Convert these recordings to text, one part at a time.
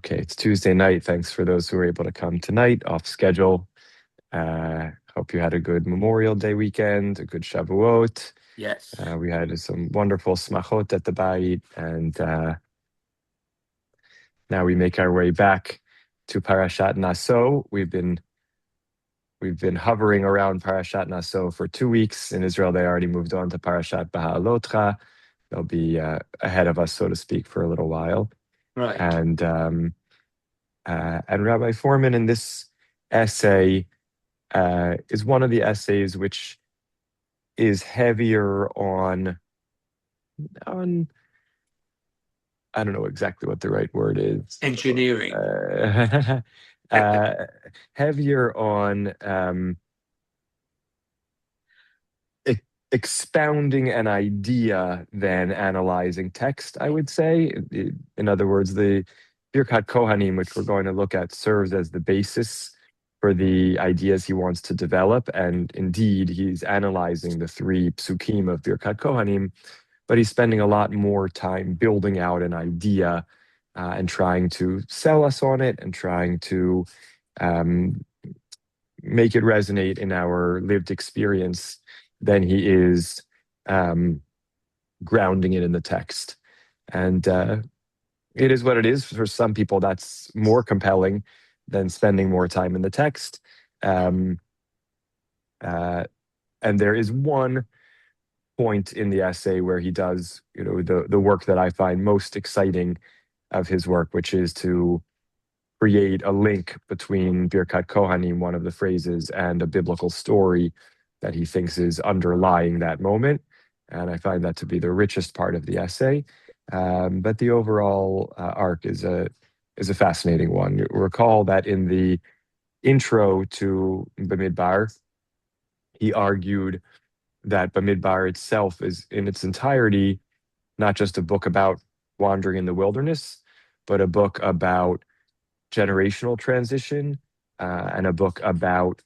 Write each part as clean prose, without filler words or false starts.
Okay, it's Tuesday night. Thanks for those who were able to come tonight off schedule. Hope you had a good Memorial Day weekend, a good Shavuot. Yes. We had some wonderful smachot at the Bayit, and now we make our way back to Parashat Nasso. We've been hovering around Parashat Nasso for 2 weeks. In Israel, they already moved on to Parashat Beha'alotcha. They'll be ahead of us, so to speak, for a little while. Right. And Rabbi Foreman, in this essay, is one of the essays which is heavier on I don't know exactly what the right word is. Engineering. Uh, uh, Heavier on expounding an idea than analyzing text, I would say. In other words, the Birkat Kohanim, which we're going to look at, serves as the basis for the ideas he wants to develop. And indeed, he's analyzing the three psukim of Birkat Kohanim, but he's spending a lot more time building out an idea and trying to sell us on it and trying to um, make it resonate in our lived experience than he is grounding it in the text. And it is what it is. For some people, that's more compelling than spending more time in the text. Um, uh, and there is one point in the essay where he does, the work that I find most exciting of his work, which is to create a link between Birkat Kohanim, one of the phrases, and a biblical story that he thinks is underlying that moment. And I find that to be the richest part of the essay. But the overall arc is a fascinating one. You recall that in the intro to Bamidbar, he argued that Bamidbar itself is in its entirety not just a book about wandering in the wilderness, but a book about generational transition and a book about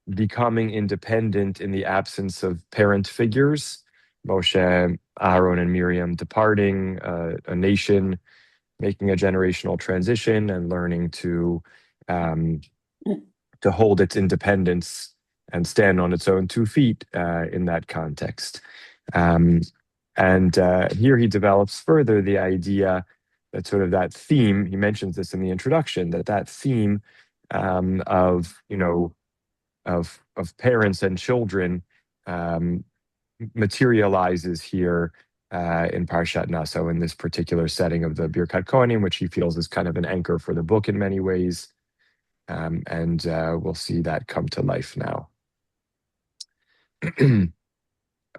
becoming independent in the absence of parent figures. Moshe, Aaron, and Miriam departing a nation, making a generational transition, and learning um, to hold its independence and stand on its own 2 feet in that context. Um, and here he develops further the idea that sort of that theme, he mentions this in the introduction, that theme of, of parents and children materializes here in Parshat Naso, in this particular setting of the Birkat Kohanim, which he feels is kind of an anchor for the book in many ways. And we'll see that come to life now.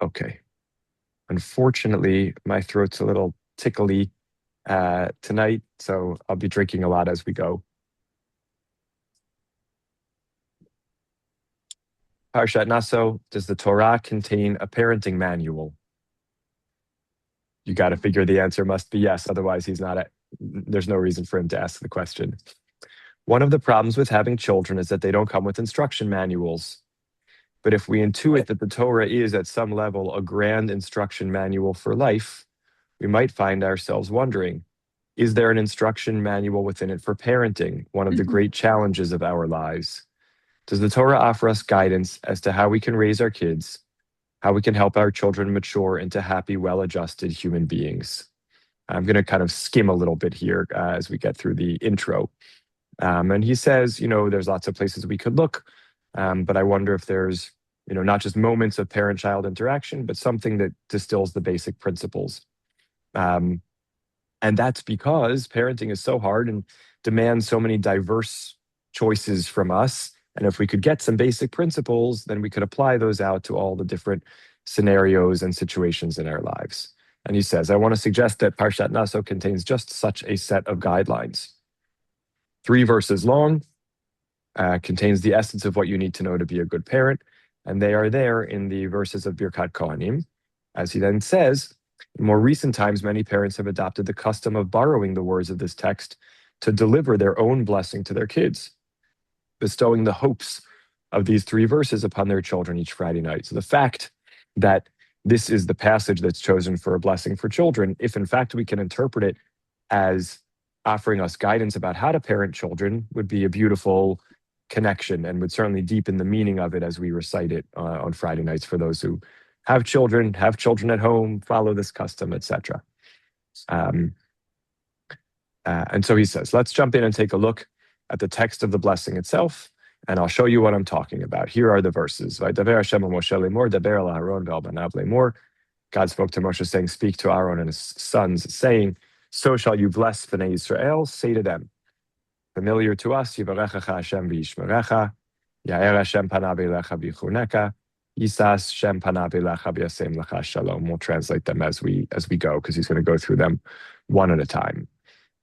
Okay. Unfortunately, my throat's a little tickly tonight, so I'll be drinking a lot as we go. Parshat Naso, does the Torah contain a parenting manual? You got to figure the answer must be yes, otherwise there's no reason for him to ask the question. One of the problems with having children is that they don't come with instruction manuals. But if we intuit that the Torah is at some level a grand instruction manual for life, we might find ourselves wondering, is there an instruction manual within it for parenting, one of the great challenges of our lives? Does the Torah offer us guidance as to how we can raise our kids, how we can help our children mature into happy, well-adjusted human beings? I'm going to kind of skim a little bit here as we get through the intro. And he says, there's lots of places we could look, but I wonder if there's, not just moments of parent-child interaction, but something that distills the basic principles. And that's because parenting is so hard and demands so many diverse choices from us. And if we could get some basic principles, then we could apply those out to all the different scenarios and situations in our lives. And he says, I want to suggest that Parshat Naso contains just such a set of guidelines. 3 verses long, contains the essence of what you need to know to be a good parent. And they are there in the verses of Birkat Kohanim. As he then says, in more recent times, many parents have adopted the custom of borrowing the words of this text to deliver their own blessing to their kids, bestowing the hopes of these 3 verses upon their children each Friday night. So the fact that this is the passage that's chosen for a blessing for children, if in fact we can interpret it as offering us guidance about how to parent children would be a beautiful connection and would certainly deepen the meaning of it as we recite it on Friday nights for those who have children at home, follow this custom, etc. And so he says, let's jump in and take a look at the text of the blessing itself, and I'll show you what I'm talking about. Here are the verses. God spoke to Moshe saying, speak to Aaron and his sons, saying, so shall you bless Bnei Israel, say to them, familiar to us, Yivarechecha Hashem v'yishmerecha, Ya'er Hashem panav elecha v'yichuneka, Yisas Shem panav elecha v'yasem lecha shalom. We'll translate them as we go, because he's going to go through them one at a time.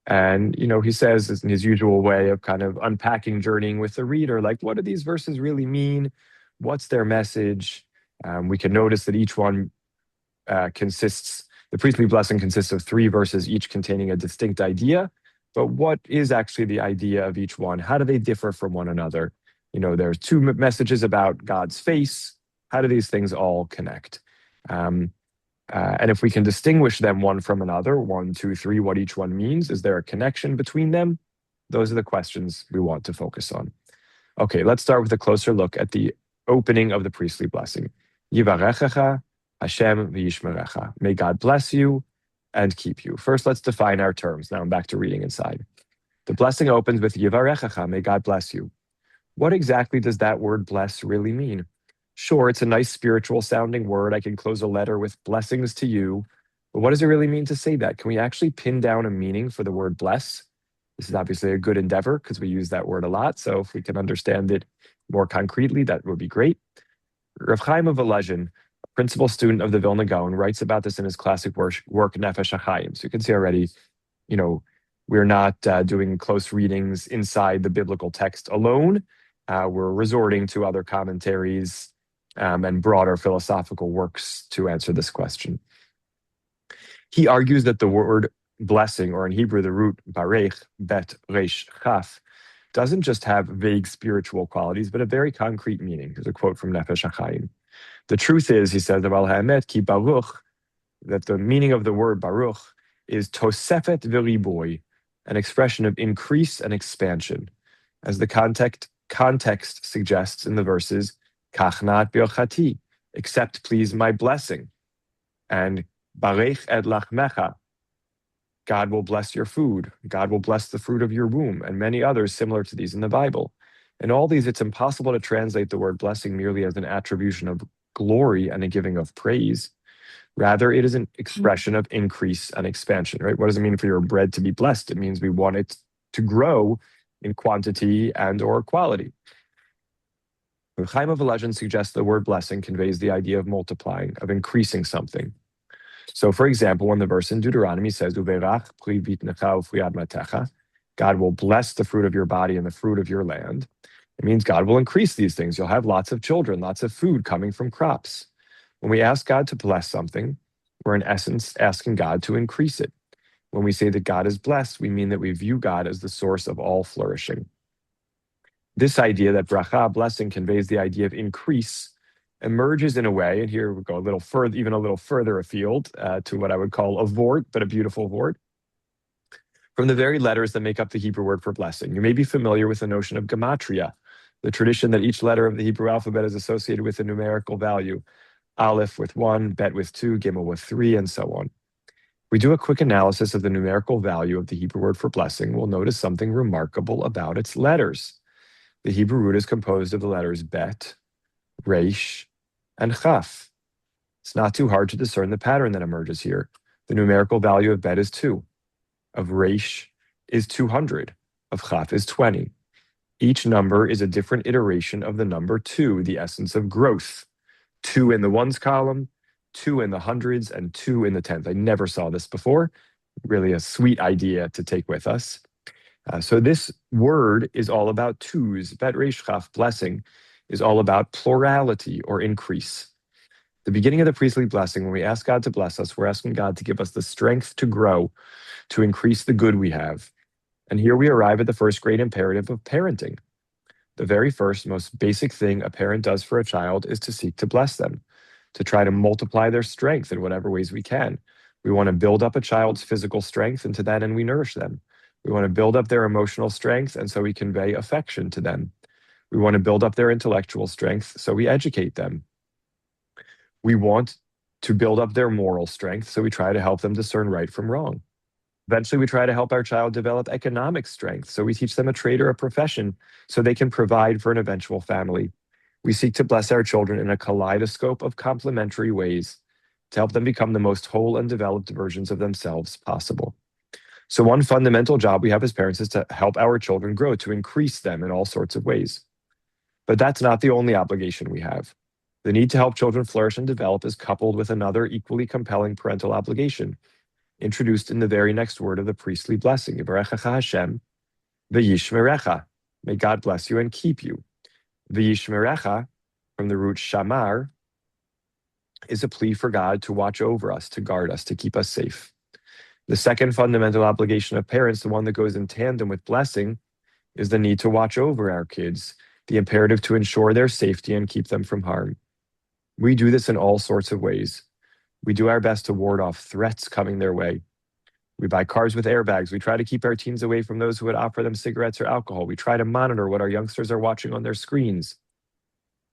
And, he says in his usual way of kind of unpacking, journeying with the reader, like, what do these verses really mean? What's their message? We can notice that each one the priestly blessing consists of 3 verses, each containing a distinct idea. But what is actually the idea of each one? How do they differ from one another? There's 2 messages about God's face. How do these things all connect? And if we can distinguish them one from another, 1, 2, 3, what each one means, is there a connection between them? Those are the questions we want to focus on. Okay, let's start with a closer look at the opening of the priestly blessing. Yivarechecha Hashem v'yishmerecha. May God bless you and keep you. First, let's define our terms. Now I'm back to reading inside. The blessing opens with Yivarechecha, may God bless you. What exactly does that word bless really mean? Sure, it's a nice spiritual sounding word. I can close a letter with blessings to you. But what does it really mean to say that? Can we actually pin down a meaning for the word bless? This is obviously a good endeavor because we use that word a lot. So if we can understand it more concretely, that would be great. Rav Chaim of Volozhin, a principal student of the Vilna Gaon, writes about this in his classic work Nefesh HaChaim. So you can see already, we're not doing close readings inside the biblical text alone. We're resorting to other commentaries and broader philosophical works to answer this question. He argues that the word blessing, or in Hebrew, the root barech, bet, resh, chaf, doesn't just have vague spiritual qualities, but a very concrete meaning. There's a quote from Nefesh HaChaim. The truth is, he says, ki baruch, that the meaning of the word baruch is tosefet v'riboy, an expression of increase and expansion. As the context suggests in the verses, kachnat b'yochati, accept please my blessing, and barech et lachmecha, God will bless your food, God will bless the fruit of your womb, and many others similar to these in the Bible. In all these, it's impossible to translate the word blessing merely as an attribution of glory and a giving of praise. Rather, it is an expression of increase and expansion, right? What does it mean for your bread to be blessed? It means we want it to grow in quantity and or quality. Chaim of Volozhin suggests the word blessing conveys the idea of multiplying, of increasing something. So, for example, when the verse in Deuteronomy says, "Uverach pri vitnecha ufriad matecha," God will bless the fruit of your body and the fruit of your land. It means God will increase these things. You'll have lots of children, lots of food coming from crops. When we ask God to bless something, we're in essence asking God to increase it. When we say that God is blessed, we mean that we view God as the source of all flourishing. This idea that bracha, blessing, conveys the idea of increase emerges in a way, and here we go even a little further afield to what I would call a vort, but a beautiful vort, from the very letters that make up the Hebrew word for blessing. You may be familiar with the notion of gematria, the tradition that each letter of the Hebrew alphabet is associated with a numerical value. Aleph with 1, Bet with 2, Gimel with 3, and so on. We do a quick analysis of the numerical value of the Hebrew word for blessing. We'll notice something remarkable about its letters. The Hebrew root is composed of the letters Bet, Resh, and Chaf. It's not too hard to discern the pattern that emerges here. The numerical value of Bet is 2, of Resh is 200, of Chaf is 20. Each number is a different iteration of the number 2, the essence of growth. 2 in the ones column, 2 in the hundreds, and 2 in the tens. I never saw this before. Really a sweet idea to take with us. So this word is all about twos. Bet Resh Chaf, blessing, is all about plurality or increase. The beginning of the priestly blessing, when we ask God to bless us, we're asking God to give us the strength to grow, to increase the good we have. And here we arrive at the first great imperative of parenting. The very first, most basic thing a parent does for a child is to seek to bless them, to try to multiply their strength in whatever ways we can. We want to build up a child's physical strength, and to that end we nourish them. We want to build up their emotional strength, and so we convey affection to them. We want to build up their intellectual strength, so we educate them. We want to build up their moral strength, so we try to help them discern right from wrong. Eventually, we try to help our child develop economic strength, so we teach them a trade or a profession so they can provide for an eventual family. We seek to bless our children in a kaleidoscope of complementary ways to help them become the most whole and developed versions of themselves possible. So one fundamental job we have as parents is to help our children grow, to increase them in all sorts of ways. But that's not the only obligation we have. The need to help children flourish and develop is coupled with another equally compelling parental obligation, introduced in the very next word of the priestly blessing, Yivarechecha Hashem, v'yishmerecha. May God bless you and keep you. V'yishmerecha, from the root shamar, is a plea for God to watch over us, to guard us, to keep us safe. The second fundamental obligation of parents, the one that goes in tandem with blessing, is the need to watch over our kids, the imperative to ensure their safety and keep them from harm. We do this in all sorts of ways. We do our best to ward off threats coming their way. We buy cars with airbags. We try to keep our teens away from those who would offer them cigarettes or alcohol. We try to monitor what our youngsters are watching on their screens.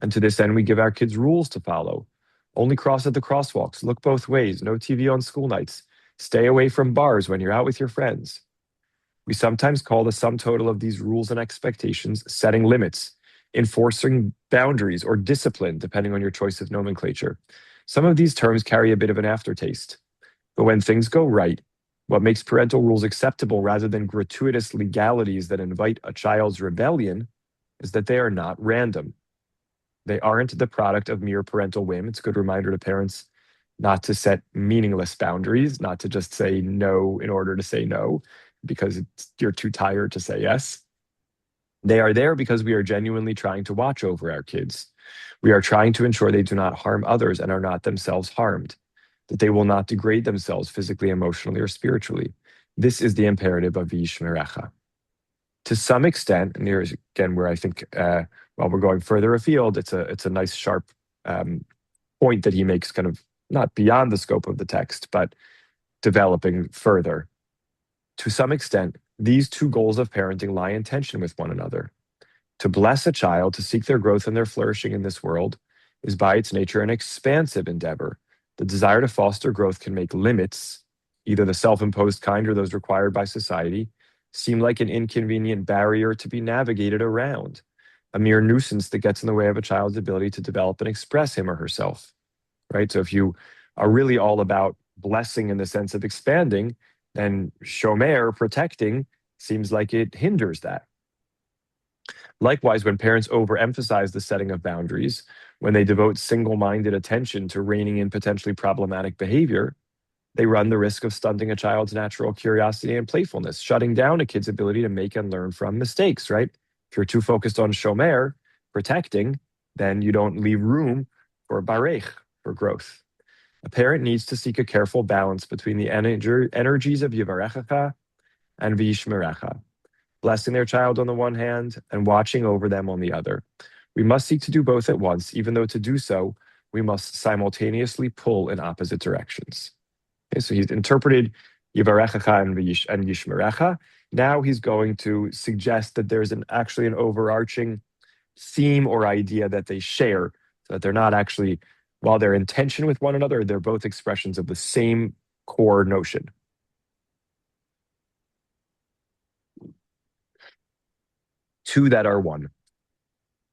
And to this end, we give our kids rules to follow. Only cross at the crosswalks, look both ways, no TV on school nights, stay away from bars when you're out with your friends. We sometimes call the sum total of these rules and expectations setting limits, enforcing boundaries, or discipline, depending on your choice of nomenclature. Some of these terms carry a bit of an aftertaste. But when things go right, what makes parental rules acceptable rather than gratuitous legalities that invite a child's rebellion is that they are not random. They aren't the product of mere parental whim. It's a good reminder to parents not to set meaningless boundaries, not to just say no in order to say no, because you're too tired to say yes. They are there because we are genuinely trying to watch over our kids. We are trying to ensure they do not harm others and are not themselves harmed, that they will not degrade themselves physically, emotionally, or spiritually. This is the imperative of Yishmerecha. To some extent, and here's again where I think while we're going further afield, it's a nice sharp point that he makes, kind of not beyond the scope of the text, but developing further. To some extent, these two goals of parenting lie in tension with one another. To bless a child, to seek their growth and their flourishing in this world, is by its nature an expansive endeavor. The desire to foster growth can make limits, either the self-imposed kind or those required by society, seem like an inconvenient barrier to be navigated around, a mere nuisance that gets in the way of a child's ability to develop and express him or herself, right? So if you are really all about blessing in the sense of expanding, then shomer, protecting, seems like it hinders that. Likewise, when parents overemphasize the setting of boundaries, when they devote single-minded attention to reining in potentially problematic behavior, they run the risk of stunting a child's natural curiosity and playfulness, shutting down a kid's ability to make and learn from mistakes, right? If you're too focused on shomer, protecting, then you don't leave room for barech, for growth. A parent needs to seek a careful balance between the energies of Yivarechecha and V'yishmerecha, blessing their child on the one hand and watching over them on the other. We must seek to do both at once, even though to do so, we must simultaneously pull in opposite directions. Okay, so he's interpreted Yivarechecha and Yishmerecha. Now he's going to suggest that there's actually an overarching theme or idea that they share, so that they're not actually, while they're in tension with one another, they're both expressions of the same core notion. Two that are one.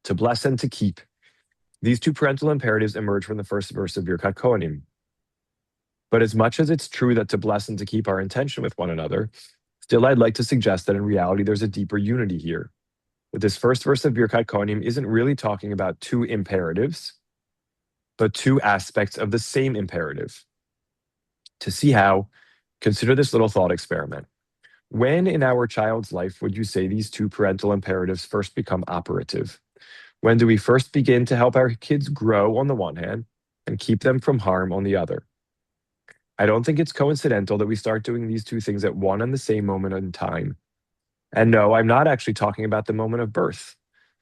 To bless and to keep. These two parental imperatives emerge from the first verse of Birkat Kohanim. But as much as it's true that to bless and to keep are in tension with one another, still I'd like to suggest that in reality there's a deeper unity here. That this first verse of Birkat Kohanim isn't really talking about two imperatives, but two aspects of the same imperative. To see how, consider this little thought experiment. When in our child's life would you say these two parental imperatives first become operative? When do we first begin to help our kids grow on the one hand and keep them from harm on the other? I don't think it's coincidental that we start doing these two things at one and the same moment in time. And no, I'm not actually talking about the moment of birth.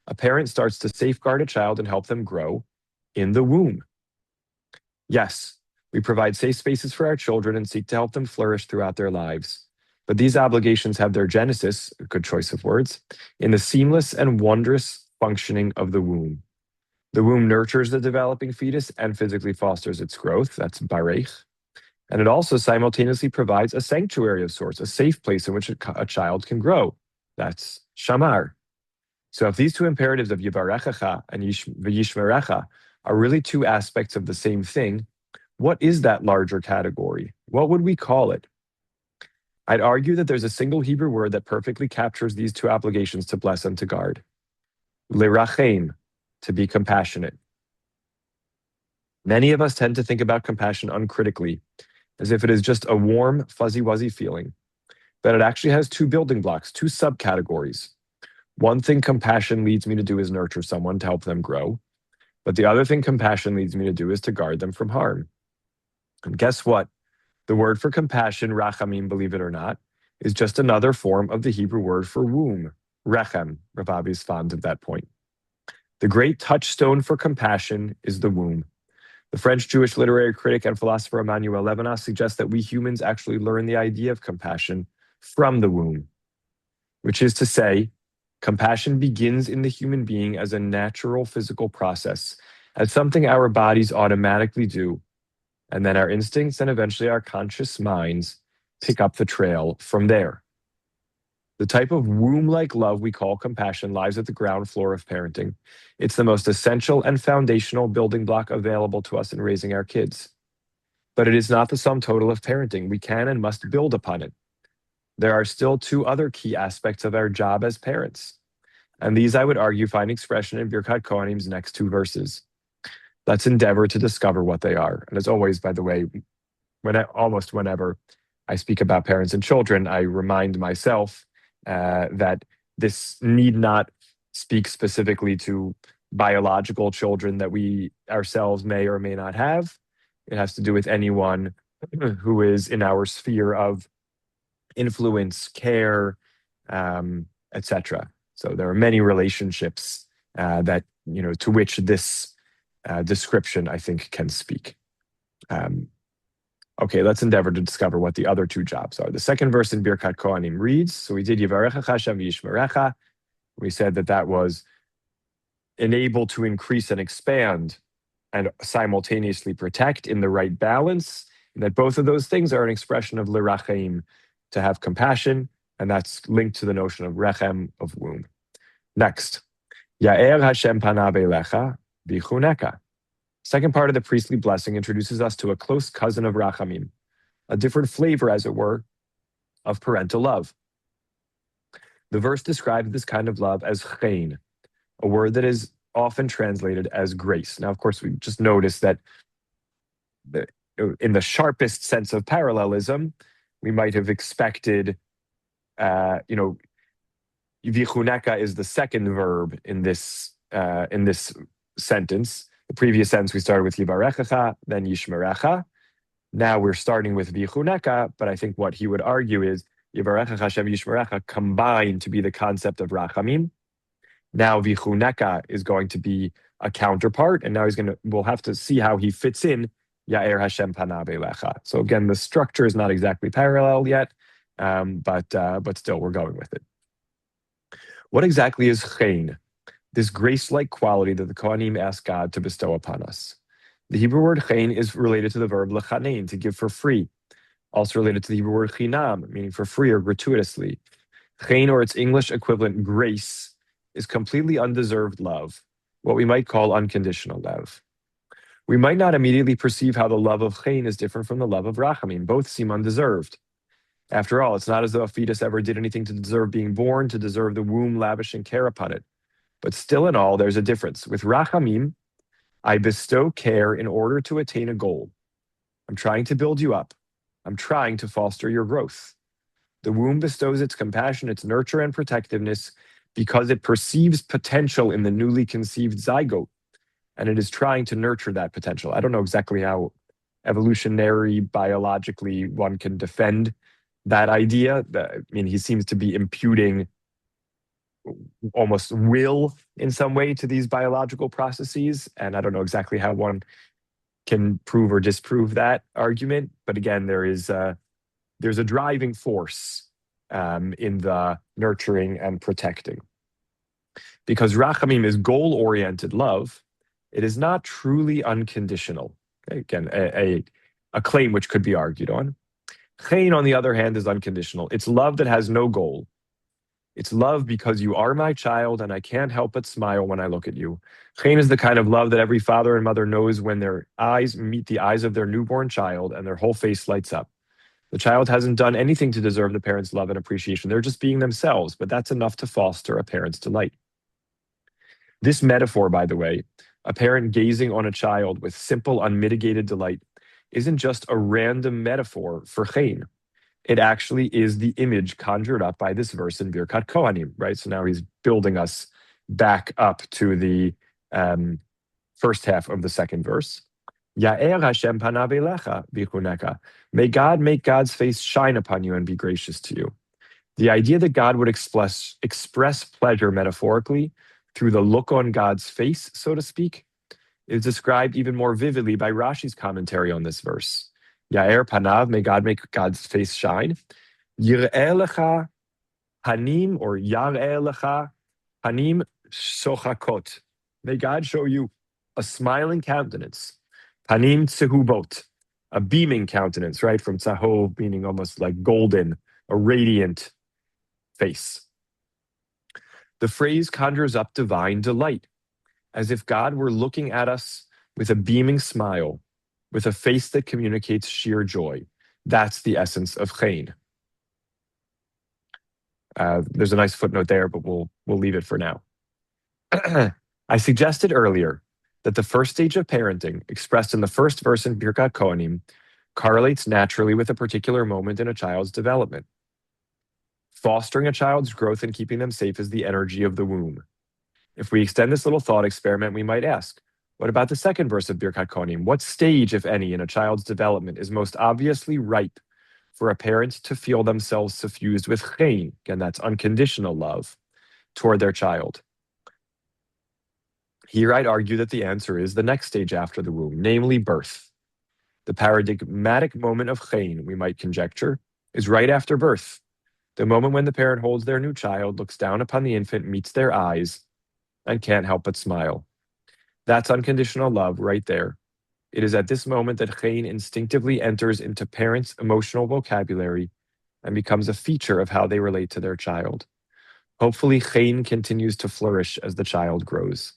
A parent starts to safeguard a child and help them grow in the womb. Yes, we provide safe spaces for our children and seek to help them flourish throughout their lives. But these obligations have their genesis, a good choice of words, in the seamless and wondrous functioning of the womb. The womb nurtures the developing fetus and physically fosters its growth. That's barech. And it also simultaneously provides a sanctuary of sorts, a safe place in which a child can grow. That's shamar. So if these two imperatives of yivarechecha and v'yishmerecha are really two aspects of the same thing, what is that larger category? What would we call it? I'd argue that there's a single Hebrew word that perfectly captures these two obligations to bless and to guard. Lerachem, to be compassionate. Many of us tend to think about compassion uncritically, as if it is just a warm, fuzzy-wuzzy feeling. But it actually has two building blocks, two subcategories. One thing compassion leads me to do is nurture someone to help them grow. But the other thing compassion leads me to do is to guard them from harm. And guess what? The word for compassion, rachamim, believe it or not, is just another form of the Hebrew word for womb, rechem. Rav Avi is fond of that point. The great touchstone for compassion is the womb. The French Jewish literary critic and philosopher Emmanuel Levinas suggests that we humans actually learn the idea of compassion from the womb, which is to say, compassion begins in the human being as a natural physical process, as something our bodies automatically do, and then our instincts and eventually our conscious minds pick up the trail from there. The type of womb-like love we call compassion lies at the ground floor of parenting. It's the most essential and foundational building block available to us in raising our kids. But it is not the sum total of parenting. We can and must build upon it. There are still two other key aspects of our job as parents. And these, I would argue, find expression in Birkat Kohanim's next two verses. Let's endeavor to discover what they are. And as always, by the way, almost whenever I speak about parents and children, I remind myself that this need not speak specifically to biological children that we ourselves may or may not have. It has to do with anyone who is in our sphere of influence, care, etc. So there are many relationships that, to which this description, I think, can speak. Okay, let's endeavor to discover what the other two jobs are. The second verse in Birkat Kohanim reads, so we did Yivarecha Hashem v'yishmerecha. We said that was enabled to increase and expand and simultaneously protect in the right balance, and that both of those things are an expression of l'rachem, to have compassion, and that's linked to the notion of rechem, of womb. Next, Ya'er Hashem panav elecha v'chuneka. Second part of the priestly blessing introduces us to a close cousin of rachamim, a different flavor, as it were, of parental love. The verse describes this kind of love as chen, a word that is often translated as grace. Now, of course, we just noticed that in the sharpest sense of parallelism, we might have expected, vichuneka is the second verb in this sentence. The previous sentence we started with yivarechecha, then yishmerecha. Now we're starting with vichuneka, but I think what he would argue is yivarechecha Hashem yishmerecha combined to be the concept of rachamim. Now vichuneka is going to be a counterpart, and now we'll have to see how he fits in Ya'er Hashem panav elecha. So again, the structure is not exactly parallel yet, but still we're going with it. What exactly is chen? This grace-like quality that the Kohanim ask God to bestow upon us. The Hebrew word chen is related to the verb lechanein, to give for free, also related to the Hebrew word chinam, meaning for free or gratuitously. Chen, or its English equivalent grace, is completely undeserved love, what we might call unconditional love. We might not immediately perceive how the love of chen is different from the love of rachamim. Both seem undeserved. After all, it's not as though a fetus ever did anything to deserve being born, to deserve the womb lavishing care upon it. But still in all, there's a difference. With rachamim, I bestow care in order to attain a goal. I'm trying to build you up. I'm trying to foster your growth. The womb bestows its compassion, its nurture and protectiveness because it perceives potential in the newly conceived zygote, and it is trying to nurture that potential. I don't know exactly how evolutionary, biologically, one can defend that idea. He seems to be imputing almost will in some way to these biological processes, and I don't know exactly how one can prove or disprove that argument. But again, there's a driving force in the nurturing and protecting. Because rachamim is goal-oriented love, it is not truly unconditional. Okay, again, a claim which could be argued on. Chen, on the other hand, is unconditional. It's love that has no goal. It's love because you are my child and I can't help but smile when I look at you. Chen is the kind of love that every father and mother knows when their eyes meet the eyes of their newborn child and their whole face lights up. The child hasn't done anything to deserve the parent's love and appreciation. They're just being themselves, but that's enough to foster a parent's delight. This metaphor, by the way, a parent gazing on a child with simple, unmitigated delight, isn't just a random metaphor for chen. It actually is the image conjured up by this verse in Birkat Kohanim, right? So now he's building us back up to the first half of the second verse. Ya'er Hashem panav elecha v'chuneka. May God make God's face shine upon you and be gracious to you. The idea that God would express pleasure metaphorically through the look on God's face, so to speak, is described even more vividly by Rashi's commentary on this verse. Ya'er panav, may God make God's face shine. Yir'eh lecha panim, or yar'eh lecha panim sochakot. May God show you a smiling countenance. Panim tsehubot, a beaming countenance, right? From tsahov, meaning almost like golden, a radiant face. The phrase conjures up divine delight, as if God were looking at us with a beaming smile, with a face that communicates sheer joy. That's the essence of chen. There's a nice footnote there, but we'll leave it for now. I suggested earlier that the first stage of parenting, expressed in the first verse in Birkat Kohanim, correlates naturally with a particular moment in a child's development. Fostering a child's growth and keeping them safe is the energy of the womb. If we extend this little thought experiment, we might ask, what about the second verse of Birkat Kohanim? What stage, if any, in a child's development is most obviously ripe for a parent to feel themselves suffused with chen, again, that's unconditional love, toward their child? Here I'd argue that the answer is the next stage after the womb, namely birth. The paradigmatic moment of chen, we might conjecture, is right after birth, the moment when the parent holds their new child, looks down upon the infant, meets their eyes, and can't help but smile. That's unconditional love right there. It is at this moment that chen instinctively enters into parents' emotional vocabulary and becomes a feature of how they relate to their child. Hopefully, chen continues to flourish as the child grows.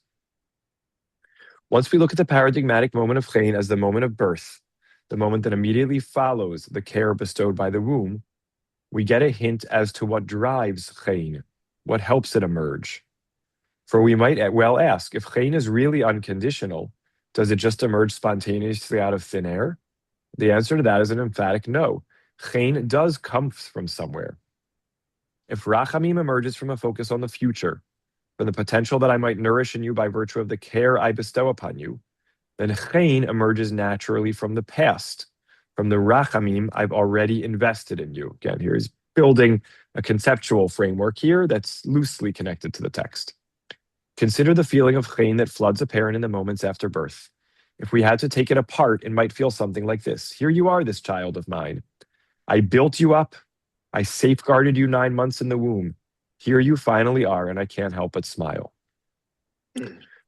Once we look at the paradigmatic moment of chen as the moment of birth, the moment that immediately follows the care bestowed by the womb, we get a hint as to what drives chen, what helps it emerge. For we might well ask, if chen is really unconditional, does it just emerge spontaneously out of thin air? The answer to that is an emphatic no. Chen does come from somewhere. If rachamim emerges from a focus on the future, from the potential that I might nourish in you by virtue of the care I bestow upon you, then chen emerges naturally from the past, from the rachamim I've already invested in you. Again, here he's building a conceptual framework here that's loosely connected to the text. Consider the feeling of chen that floods a parent in the moments after birth. If we had to take it apart, it might feel something like this. Here you are, this child of mine. I built you up. I safeguarded you 9 months in the womb. Here you finally are, and I can't help but smile.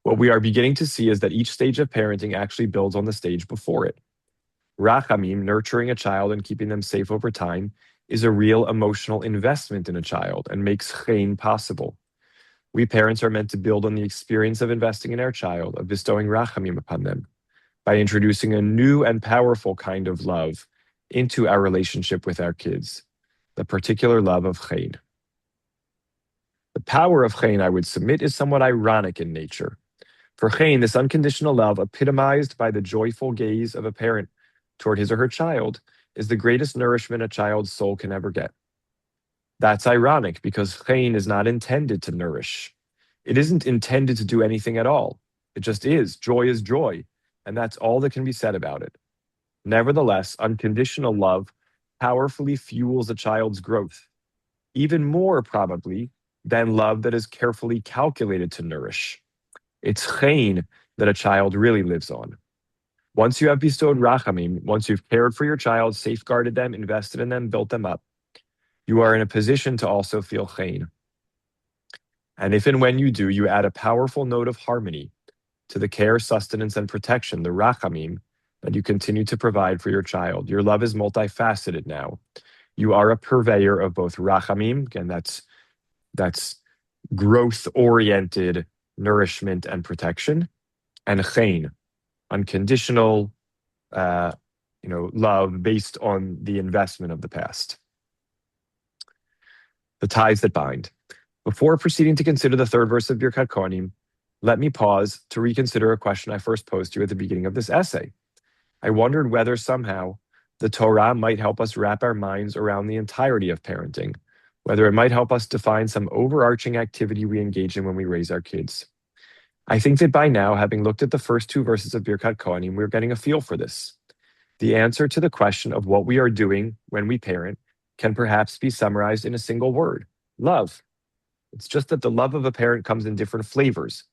What we are beginning to see is that each stage of parenting actually builds on the stage before it. Rachamim, nurturing a child and keeping them safe over time, is a real emotional investment in a child and makes chen possible. We parents are meant to build on the experience of investing in our child, of bestowing rachamim upon them, by introducing a new and powerful kind of love into our relationship with our kids, the particular love of chen. The power of chen, I would submit, is somewhat ironic in nature. For chen, this unconditional love, epitomized by the joyful gaze of a parent toward his or her child, is the greatest nourishment a child's soul can ever get. That's ironic because chen is not intended to nourish. It isn't intended to do anything at all. It just is. Joy is joy, and that's all that can be said about it. Nevertheless, unconditional love powerfully fuels a child's growth, even more probably than love that is carefully calculated to nourish. It's chen that a child really lives on. Once you have bestowed rachamim, once you've cared for your child, safeguarded them, invested in them, built them up, you are in a position to also feel chen. And if and when you do, you add a powerful note of harmony to the care, sustenance, and protection, the rachamim, that you continue to provide for your child. Your love is multifaceted now. You are a purveyor of both rachamim, again, that's growth-oriented nourishment and protection, and chen, unconditional, love based on the investment of the past. The ties that bind. Before proceeding to consider the third verse of Birkat Kohanim, let me pause to reconsider a question I first posed to you at the beginning of this essay. I wondered whether somehow the Torah might help us wrap our minds around the entirety of parenting, whether it might help us define some overarching activity we engage in when we raise our kids. I think that by now, having looked at the first two verses of Birkat Kohanim, we're getting a feel for this. The answer to the question of what we are doing when we parent can perhaps be summarized in a single word: love. It's just that the love of a parent comes in different flavors.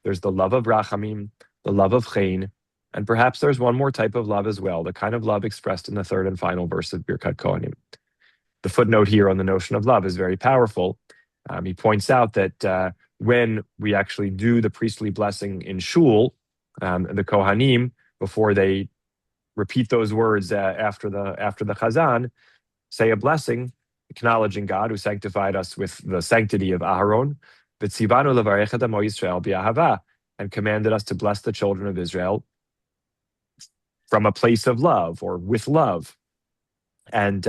There's the love of rachamim, the love of chen, and perhaps there's one more type of love as well, the kind of love expressed in the third and final verse of Birkat Kohanim. The footnote here on the notion of love is very powerful. He points out that when we actually do the priestly blessing in shul, the Kohanim, before they repeat those words after the chazan, say a blessing, acknowledging God who sanctified us with the sanctity of Aharon, v'tzivanu levarech et amo Yisrael b'ahava, and commanded us to bless the children of Israel from a place of love or with love. And,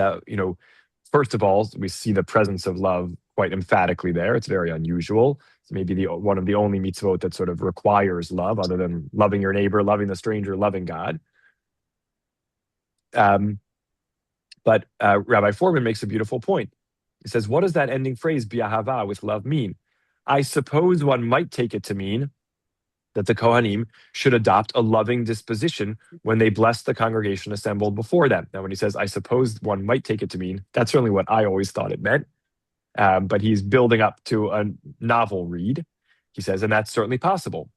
first of all, we see the presence of love quite emphatically there. It's very unusual. It's maybe one of the only mitzvot that sort of requires love, other than loving your neighbor, loving the stranger, loving God. But Rabbi Foreman makes a beautiful point. He says, what does that ending phrase, bi'ahava, with love, mean? I suppose one might take it to mean that the Kohanim should adopt a loving disposition when they bless the congregation assembled before them. Now, when he says, I suppose one might take it to mean, that's certainly what I always thought it meant. But he's building up to a novel read, he says, and that's certainly possible.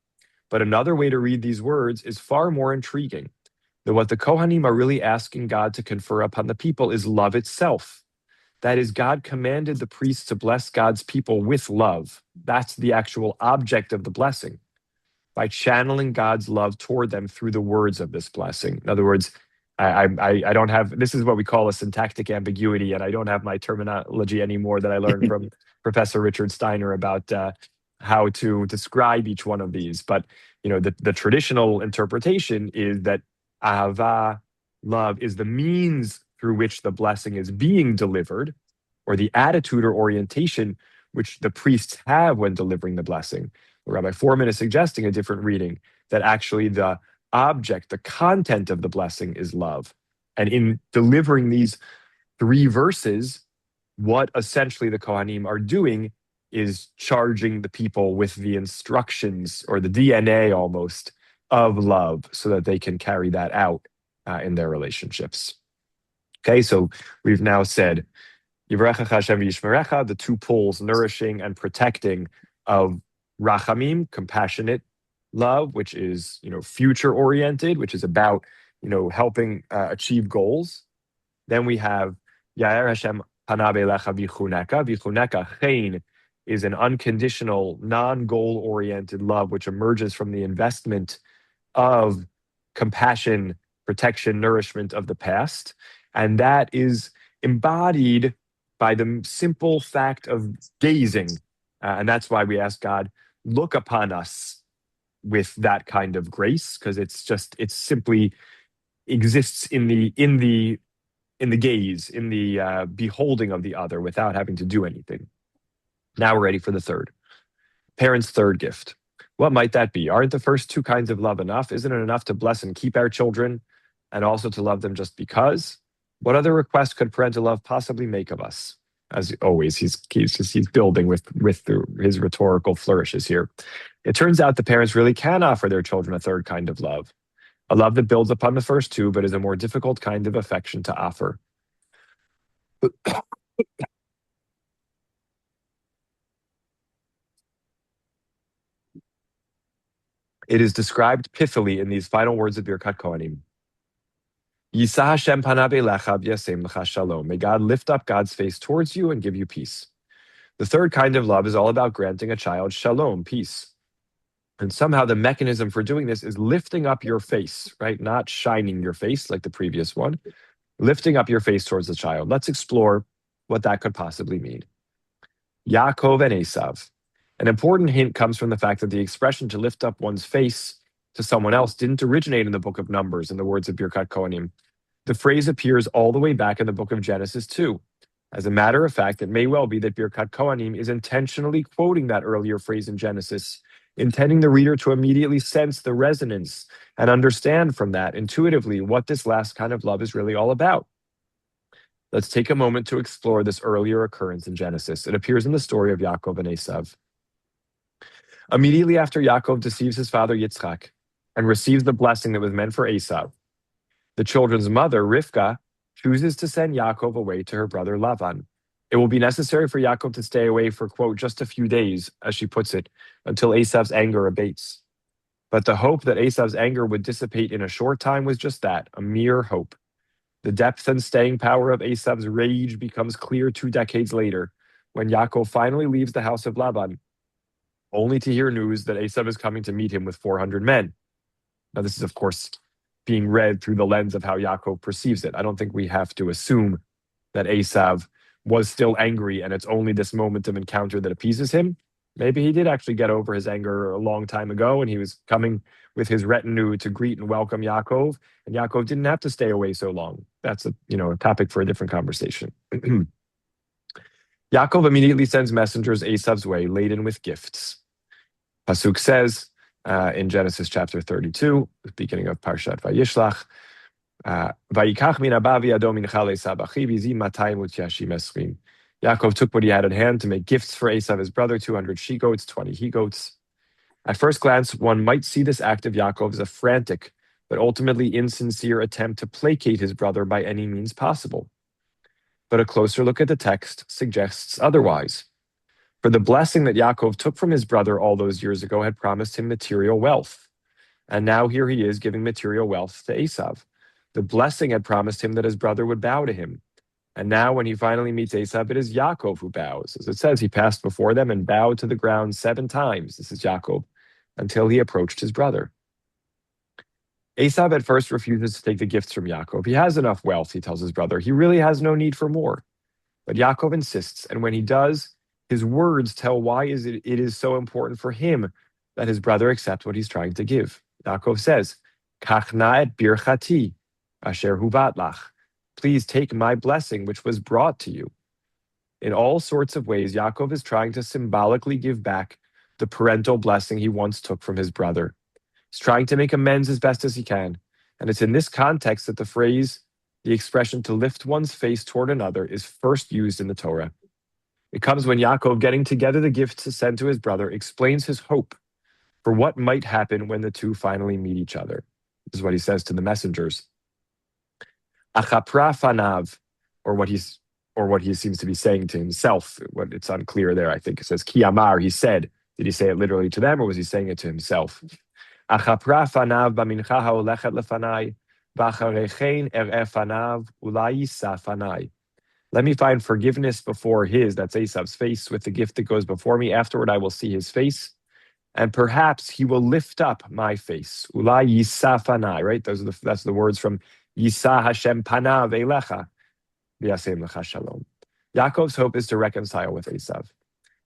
But another way to read these words is far more intriguing. That what the Kohanim are really asking God to confer upon the people is love itself. That is, God commanded the priests to bless God's people with love. That's the actual object of the blessing, by channeling God's love toward them through the words of this blessing. In other words, I don't have, this is what we call a syntactic ambiguity, and I don't have my terminology anymore that I learned from Professor Richard Steiner about how to describe each one of these. But, the traditional interpretation is that ahava, love, is the means through which the blessing is being delivered, or the attitude or orientation which the priests have when delivering the blessing. Rabbi Foreman is suggesting a different reading, that actually the object, the content of the blessing is love. And in delivering these three verses, what essentially the Kohanim are doing is charging the people with the instructions, or the DNA almost, of love, so that they can carry that out in their relationships. Okay, so we've now said Yivrecha Hashem v'yishmerecha, the two poles, nourishing and protecting, of rachamim, compassionate love, which is future oriented, which is about helping achieve goals. Then we have Yair Hashem panav elecha v'chuneka. V'chuneka, chen, is an unconditional, non-goal oriented love which emerges from the investment of compassion, protection, nourishment of the past. And that is embodied by the simple fact of gazing. And that's why we ask God, look upon us with that kind of grace, because it simply exists in the gaze, in the beholding of the other, without having to do anything. Now we're ready for the third. Parents' third gift. What might that be? Aren't the first two kinds of love enough? Isn't it enough to bless and keep our children, and also to love them just because? What other request could parental love possibly make of us? As always, he's building with his rhetorical flourishes here. It turns out the parents really can offer their children a third kind of love, a love that builds upon the first two, but is a more difficult kind of affection to offer. It is described pithily in these final words of Birkat Kohanim. Yisah Hashem panav elecha v'yasem lecha shalom. May God lift up God's face towards you and give you peace. The third kind of love is all about granting a child shalom, peace. And somehow the mechanism for doing this is lifting up your face, right? Not shining your face like the previous one, lifting up your face towards the child. Let's explore what that could possibly mean. Yaakov and Esav. An important hint comes from the fact that the expression to lift up one's face to someone else didn't originate in the book of Numbers, in the words of Birkat Kohanim. The phrase appears all the way back in the book of Genesis too. As a matter of fact, it may well be that Birkat Kohanim is intentionally quoting that earlier phrase in Genesis, intending the reader to immediately sense the resonance and understand from that intuitively what this last kind of love is really all about. Let's take a moment to explore this earlier occurrence in Genesis. It appears in the story of Yaakov and Esav. Immediately after Yaakov deceives his father Yitzchak and receives the blessing that was meant for Esav, the children's mother, Rivka, chooses to send Yaakov away to her brother Lavan. It will be necessary for Yaakov to stay away for, quote, just a few days, as she puts it, until Esav's anger abates. But the hope that Esav's anger would dissipate in a short time was just that, a mere hope. The depth and staying power of Esav's rage becomes clear 2 decades later, when Yaakov finally leaves the house of Laban, only to hear news that Esav is coming to meet him with 400 men. Now, this is, of course, being read through the lens of how Yaakov perceives it. I don't think we have to assume that Esav was still angry and it's only this moment of encounter that appeases him. Maybe he did actually get over his anger a long time ago and he was coming with his retinue to greet and welcome Yaakov, and Yaakov didn't have to stay away so long. That's a topic for a different conversation. Yaakov immediately sends messengers Esav's way laden with gifts. Pasuk says in Genesis chapter 32, the beginning of Parshat Vayishlach, Yaakov took what he had at hand to make gifts for Esav his brother, 200 she-goats, 20 he-goats. At first glance, one might see this act of Yaakov as a frantic, but ultimately insincere attempt to placate his brother by any means possible. But a closer look at the text suggests otherwise. For the blessing that Yaakov took from his brother all those years ago had promised him material wealth. And now here he is giving material wealth to Esav. The blessing had promised him that his brother would bow to him. And now when he finally meets Esav, it is Yaakov who bows. As it says, he passed before them and bowed to the ground 7 times. This is Yaakov, until he approached his brother. Esav at first refuses to take the gifts from Yaakov. He has enough wealth, he tells his brother. He really has no need for more. But Yaakov insists, and when he does, his words tell why it is so important for him that his brother accept what he's trying to give. Yaakov says, Kach na et birchati, asher huvat lach. Please take my blessing, which was brought to you. In all sorts of ways, Yaakov is trying to symbolically give back the parental blessing he once took from his brother. He's trying to make amends as best as he can. And it's in this context that the phrase, the expression to lift one's face toward another, is first used in the Torah. It comes when Yaakov, getting together the gifts to send to his brother, explains his hope for what might happen when the two finally meet each other. This is what he says to the messengers. Achapra fanav, or what he seems to be saying to himself. It's unclear there, I think. It says, Ki amar, he said. Did he say it literally to them, or was he saying it to himself? Achapra fanav b'mincha ha'olechet lefanai, v'acharechein er'eh fanav, ulai yisa fanai. Let me find forgiveness before his, that's Esav's face, with the gift that goes before me. Afterward, I will see his face, and perhaps he will lift up my face. Ulai yisa fanai, right? That's the words from Yisa Hashem panav elecha, v'yasem lecha shalom. Yaakov's hope is to reconcile with Esav.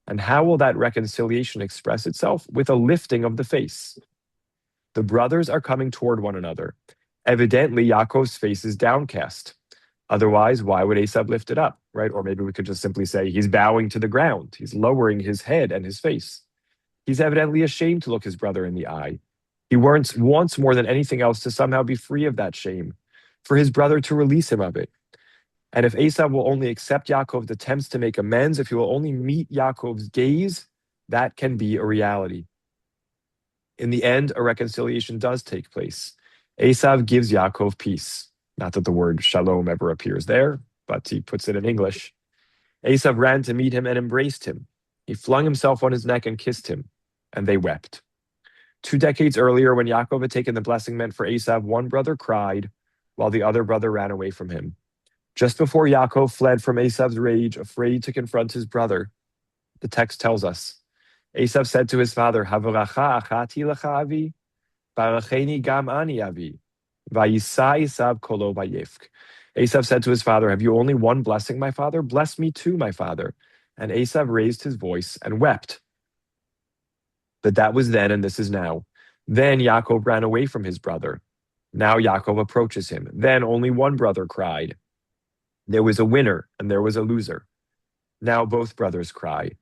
And how will that reconciliation express itself? With a lifting of the face. The brothers are coming toward one another. Evidently, Yaakov's face is downcast. Otherwise, why would Esav lift it up, right? Or maybe we could just simply say he's bowing to the ground. He's lowering his head and his face. He's evidently ashamed to look his brother in the eye. He wants more than anything else to somehow be free of that shame, for his brother to release him of it. And if Esav will only accept Yaakov's attempts to make amends, if he will only meet Yaakov's gaze, that can be a reality. In the end, a reconciliation does take place. Esav gives Yaakov peace. Not that the word shalom ever appears there, but he puts it in English. Esav ran to meet him and embraced him. He flung himself on his neck and kissed him, and they wept. 2 decades earlier, when Yaakov had taken the blessing meant for Esav, one brother cried, while the other brother ran away from him. Just before Yaakov fled from Esav's rage, afraid to confront his brother, the text tells us, Esav said to his father, Havaracha achati lecha avi, baracheni gam ani avi, vayisa Esav kolo vayifk. Esav said to his father, have you only one blessing, my father? Bless me too, my father. And Esav raised his voice and wept. But that was then, and this is now. Then Yaakov ran away from his brother. Now Yaakov approaches him. Then only one brother cried. There was a winner and there was a loser. Now both brothers cry,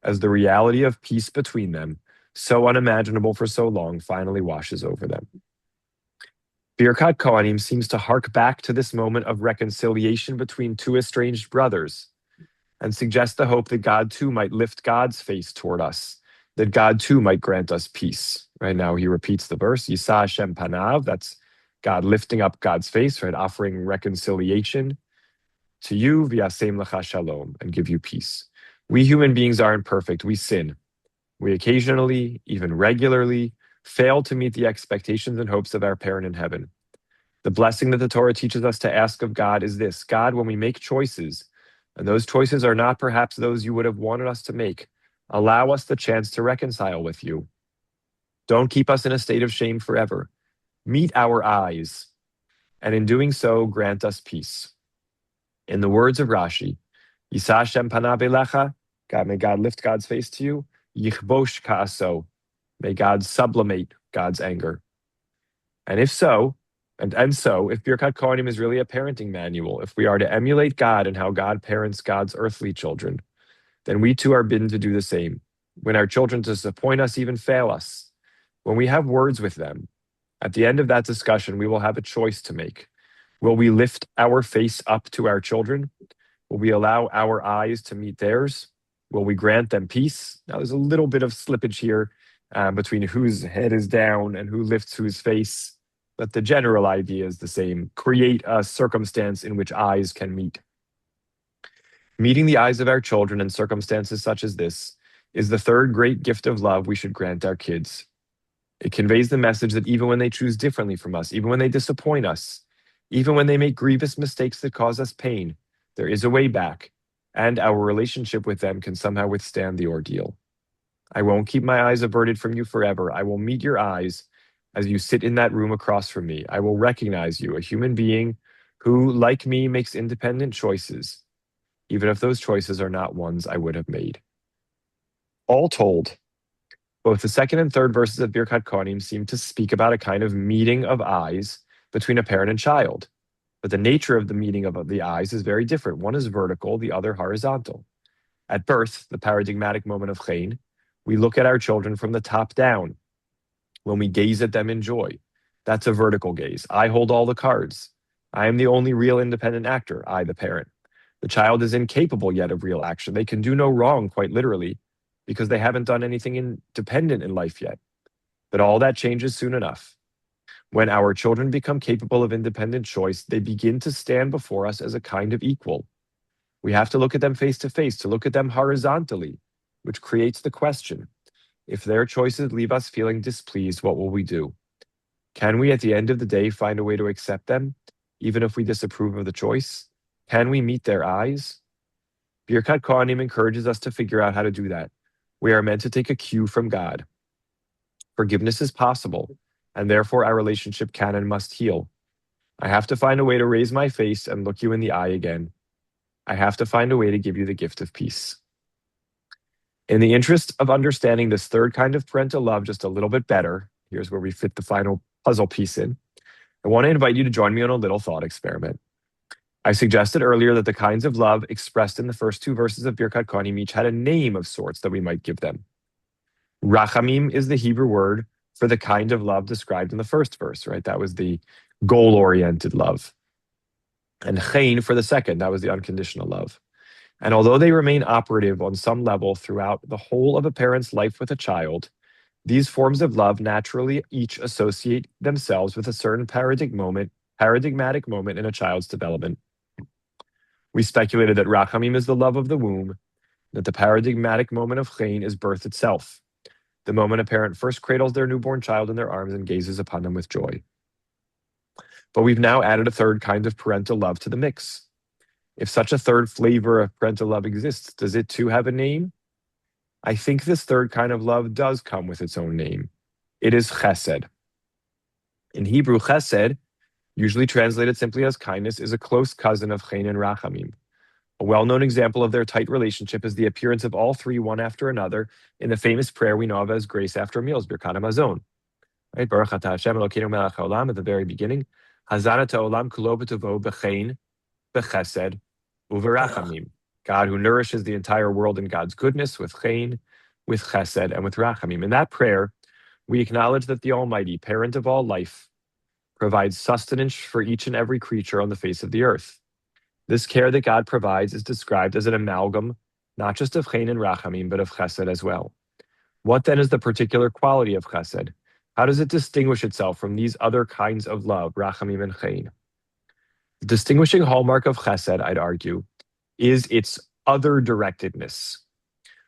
as the reality of peace between them, so unimaginable for so long, finally washes over them. Birkat Kohanim seems to hark back to this moment of reconciliation between two estranged brothers and suggest the hope that God too might lift God's face toward us, that God too might grant us peace. Right now he repeats the verse, Yisa Hashem Panav, that's God lifting up God's face, right, offering reconciliation to you, v'yasem lecha shalom, and give you peace. We human beings aren't perfect. We sin. We occasionally, even regularly, fail to meet the expectations and hopes of our parent in heaven. The blessing that the Torah teaches us to ask of God is this: God, when we make choices, and those choices are not perhaps those you would have wanted us to make, allow us the chance to reconcile with you. Don't keep us in a state of shame forever. Meet our eyes, and in doing so, grant us peace. In the words of Rashi, Yisa Hashem panav elecha, God, may God lift God's face to you. Yichbosh ka'aso, may God sublimate God's anger. And if so, if Birkat Kohanim is really a parenting manual, if we are to emulate God and how God parents God's earthly children, then we too are bidden to do the same. When our children disappoint us, even fail us, when we have words with them, at the end of that discussion, we will have a choice to make. Will we lift our face up to our children? Will we allow our eyes to meet theirs? Will we grant them peace? Now, there's a little bit of slippage here between whose head is down and who lifts whose face, but the general idea is the same. Create a circumstance in which eyes can meet. Meeting the eyes of our children in circumstances such as this is the third great gift of love we should grant our kids. It conveys the message that even when they choose differently from us, even when they disappoint us, even when they make grievous mistakes that cause us pain, there is a way back, and our relationship with them can somehow withstand the ordeal. I won't keep my eyes averted from you forever. I will meet your eyes as you sit in that room across from me. I will recognize you, a human being who, like me, makes independent choices, even if those choices are not ones I would have made. All told, both the second and third verses of Birkat Kohanim seem to speak about a kind of meeting of eyes between a parent and child. But the nature of the meeting of the eyes is very different. One is vertical, the other horizontal. At birth, the paradigmatic moment of chen, we look at our children from the top down. When we gaze at them in joy, that's a vertical gaze. I hold all the cards. I am the only real independent actor, I, the parent. The child is incapable yet of real action. They can do no wrong, quite literally, because they haven't done anything independent in life yet. But all that changes soon enough. When our children become capable of independent choice, they begin to stand before us as a kind of equal. We have to look at them face to face, to look at them horizontally, which creates the question: if their choices leave us feeling displeased, what will we do? Can we, at the end of the day, find a way to accept them, even if we disapprove of the choice? Can we meet their eyes? Birkat Kohanim encourages us to figure out how to do that. We are meant to take a cue from God. Forgiveness is possible, and therefore our relationship can and must heal. I have to find a way to raise my face and look you in the eye again. I have to find a way to give you the gift of peace. In the interest of understanding this third kind of parental love just a little bit better, here's where we fit the final puzzle piece in. I want to invite you to join me on a little thought experiment. I suggested earlier that the kinds of love expressed in the first two verses of Birkat Kohanim each had a name of sorts that we might give them. Rachamim is the Hebrew word for the kind of love described in the first verse, right? That was the goal-oriented love. And chen for the second, that was the unconditional love. And although they remain operative on some level throughout the whole of a parent's life with a child, these forms of love naturally each associate themselves with a certain paradigmatic moment in a child's development. We speculated that Rachamim is the love of the womb, that the paradigmatic moment of chen is birth itself, the moment a parent first cradles their newborn child in their arms and gazes upon them with joy. But we've now added a third kind of parental love to the mix. If such a third flavor of parental love exists, does it too have a name? I think this third kind of love does come with its own name. It is chesed. In Hebrew, chesed, usually translated simply as kindness, is a close cousin of chen and rachamim. A well-known example of their tight relationship is the appearance of all three one after another in the famous prayer we know of as grace after meals, Birkat Hamazon. Right? Baruch atah Hashem Elokeinu melech haolam at the very beginning. Hazana ta'olam kulo b'tovo b'chein, b'chesed, u'v'rachamim. God who nourishes the entire world in God's goodness with chen, with chesed, and with rachamim. In that prayer, we acknowledge that the Almighty, parent of all life, provides sustenance for each and every creature on the face of the earth. This care that God provides is described as an amalgam, not just of chen and rachamim, but of chesed as well. What then is the particular quality of chesed? How does it distinguish itself from these other kinds of love, rachamim and chen? The distinguishing hallmark of chesed, I'd argue, is its other-directedness.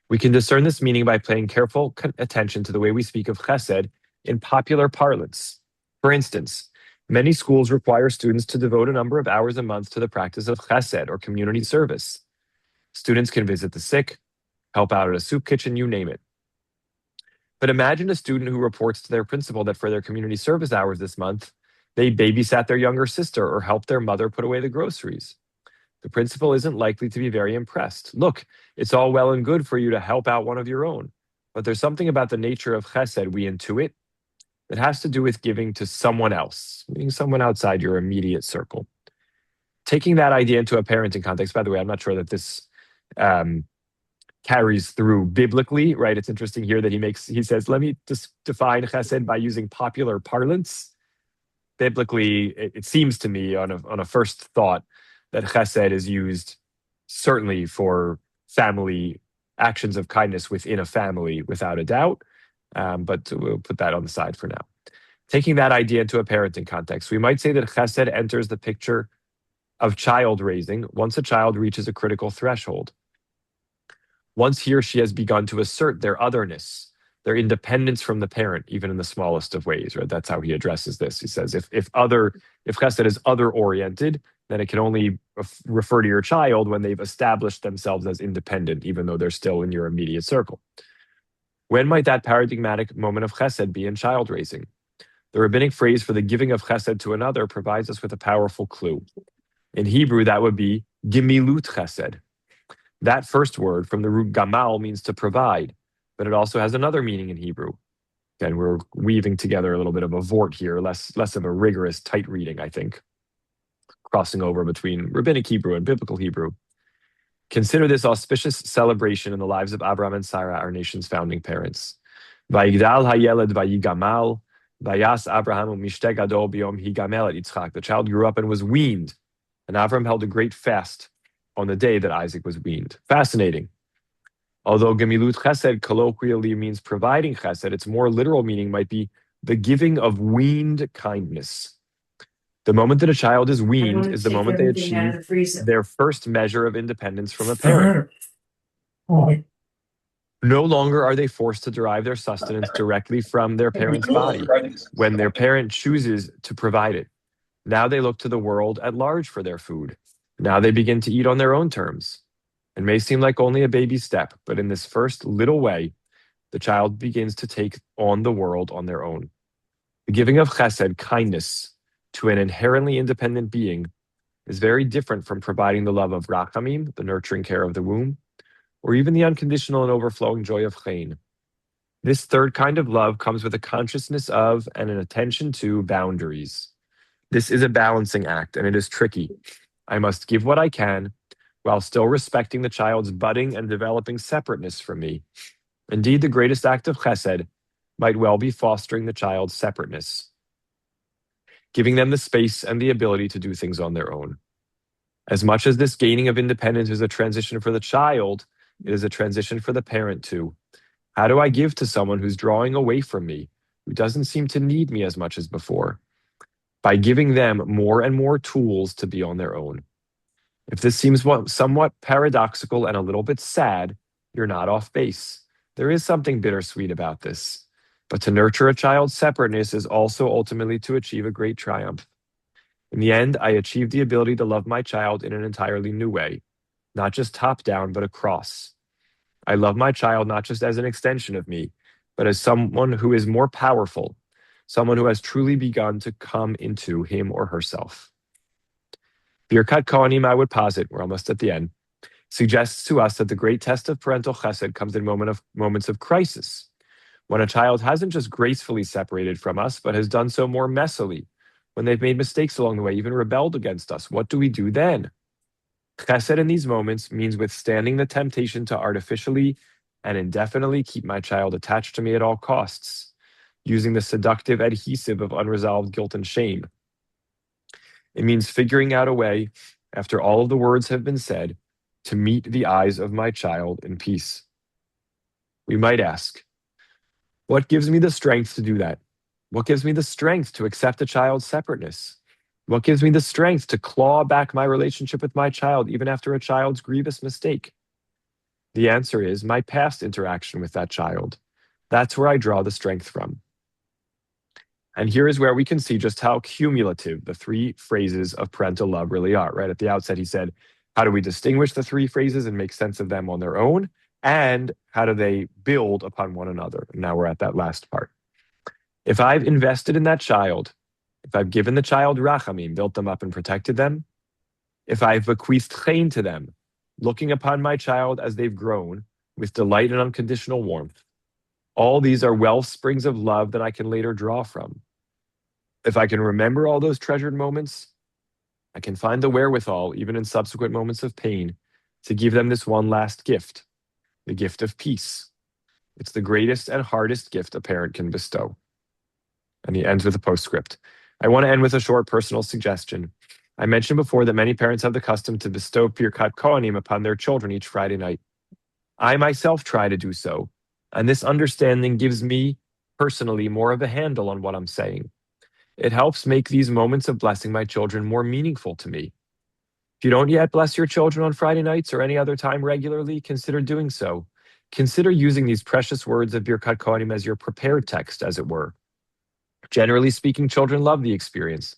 We can discern this meaning by paying careful attention to the way we speak of chesed in popular parlance. For instance, many schools require students to devote a number of hours a month to the practice of chesed or community service. Students can visit the sick, help out at a soup kitchen, you name it. But imagine a student who reports to their principal that for their community service hours this month, they babysat their younger sister or helped their mother put away the groceries. The principal isn't likely to be very impressed. Look, it's all well and good for you to help out one of your own, but there's something about the nature of chesed we intuit that has to do with giving to someone else, meaning someone outside your immediate circle. Taking that idea into a parenting context, by the way, I'm not sure that this carries through biblically, right? It's interesting here that he says, let me just define chesed by using popular parlance. Biblically, it seems to me on a first thought that chesed is used certainly for family actions of kindness within a family, without a doubt. But we'll put that on the side for now. Taking that idea into a parenting context, we might say that chesed enters the picture of child raising once a child reaches a critical threshold. Once he or she has begun to assert their otherness, their independence from the parent, even in the smallest of ways, right? That's how he addresses this. He says, if chesed is other-oriented, then it can only refer to your child when they've established themselves as independent, even though they're still in your immediate circle. When might that paradigmatic moment of chesed be in child raising? The rabbinic phrase for the giving of chesed to another provides us with a powerful clue. In Hebrew, that would be gimilut chesed. That first word from the root gamal means to provide, but it also has another meaning in Hebrew. Again, we're weaving together a little bit of a vort here, less of a rigorous, tight reading, I think, crossing over between rabbinic Hebrew and biblical Hebrew. Consider this auspicious celebration in the lives of Abraham and Sarah, our nation's founding parents. Vayigdal hayeled vayigamal, vayas Abraham umishte gadol biyom higamel et Yitzchak. The child grew up and was weaned, and Abraham held a great fast on the day that Isaac was weaned. Fascinating. Although gemilut chesed colloquially means providing chesed, its more literal meaning might be the giving of weaned kindness. The moment that a child is weaned is the moment they achieve their first measure of independence from a parent. No longer are they forced to derive their sustenance directly from their parent's body when their parent chooses to provide it. Now they look to the world at large for their food. Now they begin to eat on their own terms. It may seem like only a baby step, but in this first little way, the child begins to take on the world on their own. The giving of chesed, kindness, to an inherently independent being is very different from providing the love of rachamim, the nurturing care of the womb, or even the unconditional and overflowing joy of chen. This third kind of love comes with a consciousness of and an attention to boundaries. This is a balancing act, and it is tricky. I must give what I can while still respecting the child's budding and developing separateness from me. Indeed, the greatest act of chesed might well be fostering the child's separateness, giving them the space and the ability to do things on their own. As much as this gaining of independence is a transition for the child, it is a transition for the parent too. How do I give to someone who's drawing away from me, who doesn't seem to need me as much as before? By giving them more and more tools to be on their own. If this seems somewhat paradoxical and a little bit sad, you're not off base. There is something bittersweet about this. But to nurture a child's separateness is also ultimately to achieve a great triumph. In the end, I achieved the ability to love my child in an entirely new way, not just top down, but across. I love my child not just as an extension of me, but as someone who is more powerful, someone who has truly begun to come into him or herself. Birkat Kohanim, I would posit, we're almost at the end, suggests to us that the great test of parental chesed comes in moments of crisis, when a child hasn't just gracefully separated from us, but has done so more messily, when they've made mistakes along the way, even rebelled against us. What do we do then? Chesed in these moments means withstanding the temptation to artificially and indefinitely keep my child attached to me at all costs, using the seductive adhesive of unresolved guilt and shame. It means figuring out a way, after all of the words have been said, to meet the eyes of my child in peace. We might ask, what gives me the strength to do that? What gives me the strength to accept a child's separateness? What gives me the strength to claw back my relationship with my child even after a child's grievous mistake? The answer is my past interaction with that child. That's where I draw the strength from. And here is where we can see just how cumulative the three phrases of parental love really are. Right at the outset, he said, how do we distinguish the three phrases and make sense of them on their own? And how do they build upon one another? And now we're at that last part. If I've invested in that child, if I've given the child rachamim, built them up and protected them, if I've bequeathed chen to them, looking upon my child as they've grown with delight and unconditional warmth, all these are well springs of love that I can later draw from. If I can remember all those treasured moments, I can find the wherewithal, even in subsequent moments of pain, to give them this one last gift, the gift of peace. It's the greatest and hardest gift a parent can bestow. And he ends with a postscript. I want to end with a short personal suggestion. I mentioned before that many parents have the custom to bestow Birkat Kohanim upon their children each Friday night. I myself try to do so, and this understanding gives me, personally, more of a handle on what I'm saying. It helps make these moments of blessing my children more meaningful to me. If you don't yet bless your children on Friday nights or any other time regularly, consider doing so. Consider using these precious words of Birkat Kohanim as your prepared text, as it were. Generally speaking, children love the experience.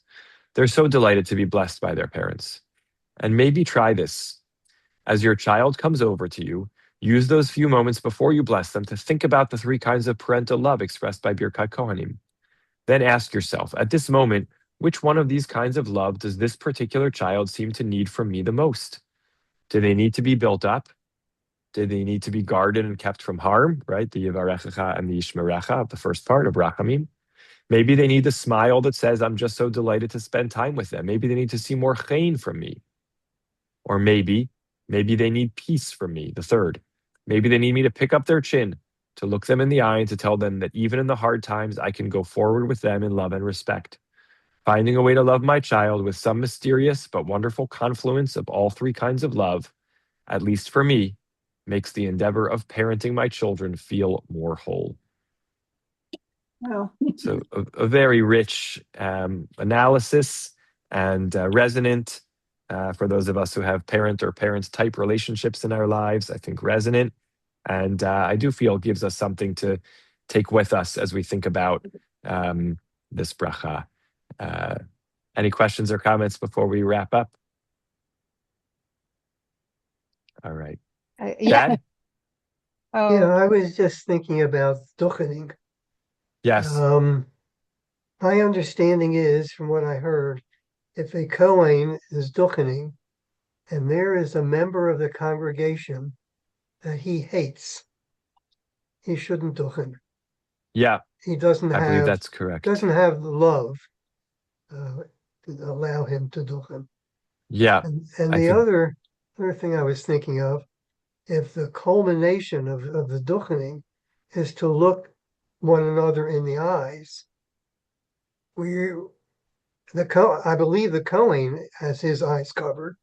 They're so delighted to be blessed by their parents. And maybe try this. As your child comes over to you, use those few moments before you bless them to think about the three kinds of parental love expressed by Birkat Kohanim. Then ask yourself, at this moment, which one of these kinds of love does this particular child seem to need from me the most? Do they need to be built up? Do they need to be guarded and kept from harm, right? The Yivarechecha and the Yishmerecha, the first part of Rachamim. Maybe they need the smile that says, I'm just so delighted to spend time with them. Maybe they need to see more chen from me. Or maybe they need peace from me, the third. Maybe they need me to pick up their chin, to look them in the eye and to tell them that even in the hard times, I can go forward with them in love and respect. Finding a way to love my child with some mysterious but wonderful confluence of all three kinds of love, at least for me, makes the endeavor of parenting my children feel more whole. Wow. So a very rich analysis and resonant for those of us who have parent or parents type relationships in our lives. I think resonant, and I do feel gives us something to take with us as we think about this bracha. Any questions or comments before we wrap up? All right. Yeah. Dad? Oh, Yeah, I was just thinking about duchening. Yes. My understanding is, from what I heard, if a Kohen is duchening and there is a member of the congregation that he hates, he shouldn't duchen. Yeah, He doesn't I believe have that's correct. the love to allow him to duchen. Yeah, And I the think, other thing I was thinking of, if the culmination of the duchening is to look one another in the eyes, I believe the Kohen has his eyes covered,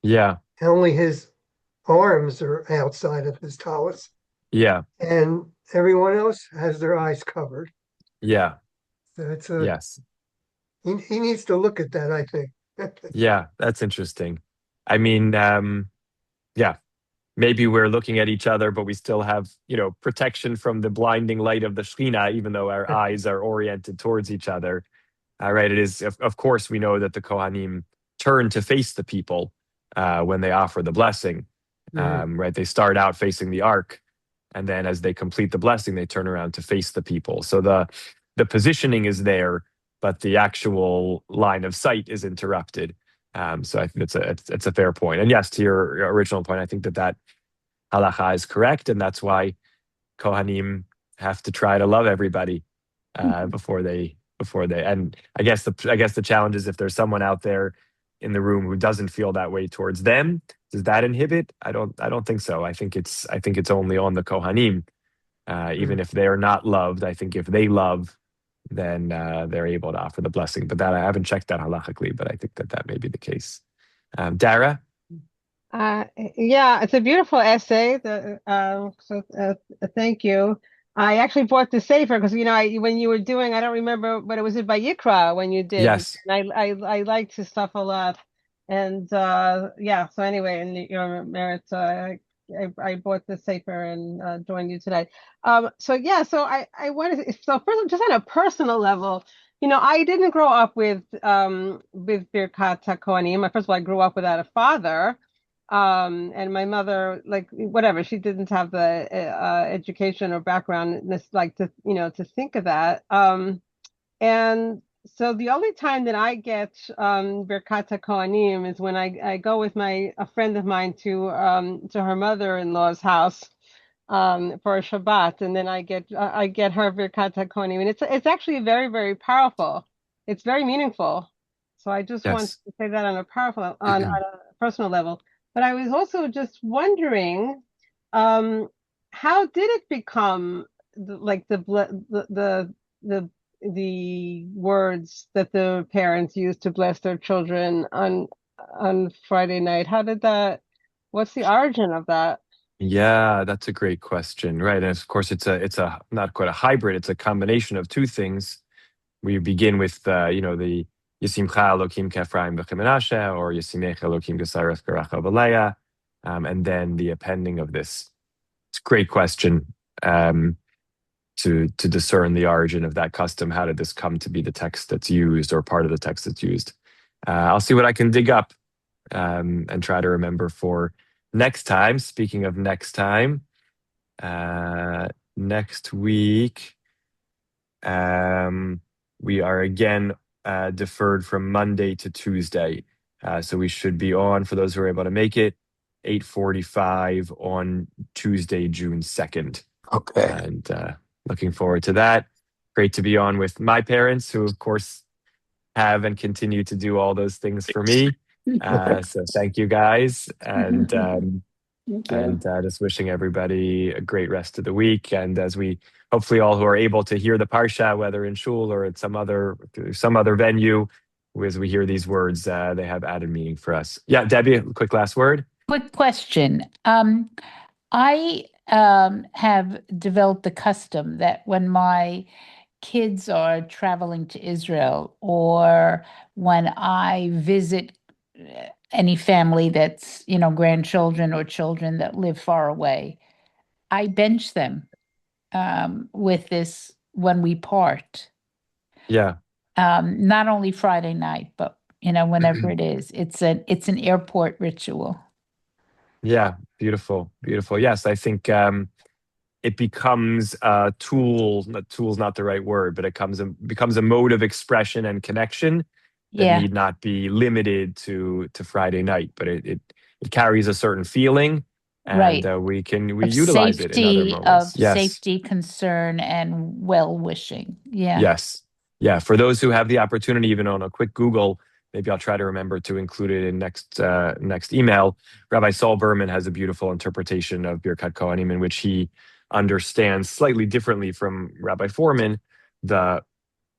yeah, and only his arms are outside of his tallis, yeah, and everyone else has their eyes covered. yeah, So it's yes. he needs to look at that, I think. Yeah, that's interesting. I mean, yeah, maybe we're looking at each other, but we still have, protection from the blinding light of the Shekhinah, even though our eyes are oriented towards each other. right? It is, of course, we know that the Kohanim turn to face the people when they offer the blessing, right? They start out facing the ark, and then as they complete the blessing, they turn around to face the people. So the positioning is there, but the actual line of sight is interrupted. So I think it's a fair point. And yes, to your original point, I think that halacha is correct, and that's why Kohanim have to try to love everybody before they. And I guess the challenge is if there's someone out there in the room who doesn't feel that way towards them, does that inhibit? I don't think so. I think it's only on the Kohanim. Even if they are not loved, I think if they love, then they're able to offer the blessing. But that I haven't checked that halachically, but I think that may be the case. Dara? Yeah, it's a beautiful essay. Thank you. I actually bought the Sefer because when you were doing, I don't remember, but it was in Vayikra when you did. Yes. And I liked his stuff a lot. And yeah, so anyway, in your merits, I bought the Sefer and joined you today. So I wanted so first, just on a personal level, I didn't grow up with Birkat HaKohanim. First of all, I grew up without a father. And my mother, like, whatever, she didn't have the education or background, like, to think of that. And so the only time that I get Birkat HaKohanim is when I go with a friend of mine to her mother-in-law's house for a Shabbat, and then I get her Birkat HaKohanim, and it's actually very, very powerful. It's very meaningful. So I just want Yes. to say that on a personal level. But I was also just wondering, how did it become the words that the parents used to bless their children on Friday night? What's the origin of that? Yeah, that's a great question. Right. And of course, it's a not quite a hybrid. It's a combination of two things. We begin with, the Yisimcha Elokim Kefraim B'Chemenashe, or Yisimecha Elokim Gesareth B'Racha V'Leah, and then the appending of this. It's a great question to discern the origin of that custom. How did this come to be the text that's used, or part of the text that's used? I'll see what I can dig up and try to remember for next time. Speaking of next time, next week, we are again deferred from Monday to Tuesday. So we should be on, for those who are able to make it, 8:45 on Tuesday, June 2nd. Okay. And looking forward to that. Great to be on with my parents, who, of course, have and continue to do all those things for me. So thank you, guys. And just wishing everybody a great rest of the week. And as we hopefully all who are able to hear the Parsha, whether in shul or at some other venue, as we hear these words, they have added meaning for us. Yeah, Debbie, quick last word. Quick question. I have developed the custom that when my kids are traveling to Israel, or when I visit any family that's, grandchildren or children that live far away, I bench them with this when we part. Yeah. Not only Friday night, but whenever it is. It's an airport ritual. Yeah, beautiful. Yes, I think it becomes a tool. Tool's not the right word, but it becomes a mode of expression and connection that need not be limited to Friday night, but it carries a certain feeling, and we utilize it in other moments. Safety, concern, and well-wishing. Yeah. Yes. Yeah. For those who have the opportunity, even on a quick Google, maybe I'll try to remember to include it in next email. Rabbi Saul Berman has a beautiful interpretation of Birkat Kohanim, in which he understands slightly differently from Rabbi Foreman.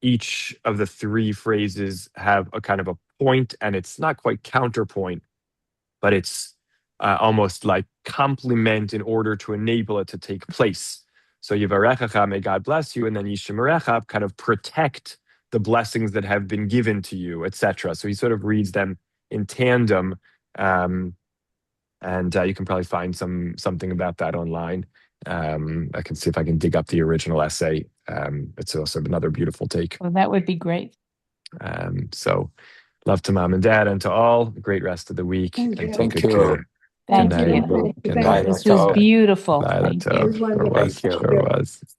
Each of the three phrases have a kind of a point, and it's not quite counterpoint, but it's almost like complement in order to enable it to take place. So Yivarechacha, may God bless you, and then Yishimerecha, kind of protect the blessings that have been given to you, etc. So he sort of reads them in tandem, and you can probably find something about that online. I can see if I can dig up the original essay. It's also another beautiful take. Well, that would be great. So love to mom and dad and to all. Great rest of the week. Thank And you. take Thank good you. care. Thank Good night. you. Good Thank night. you. This was beautiful. Bye, Thank Lato. you. It was wonderful. Thank you. Sure was.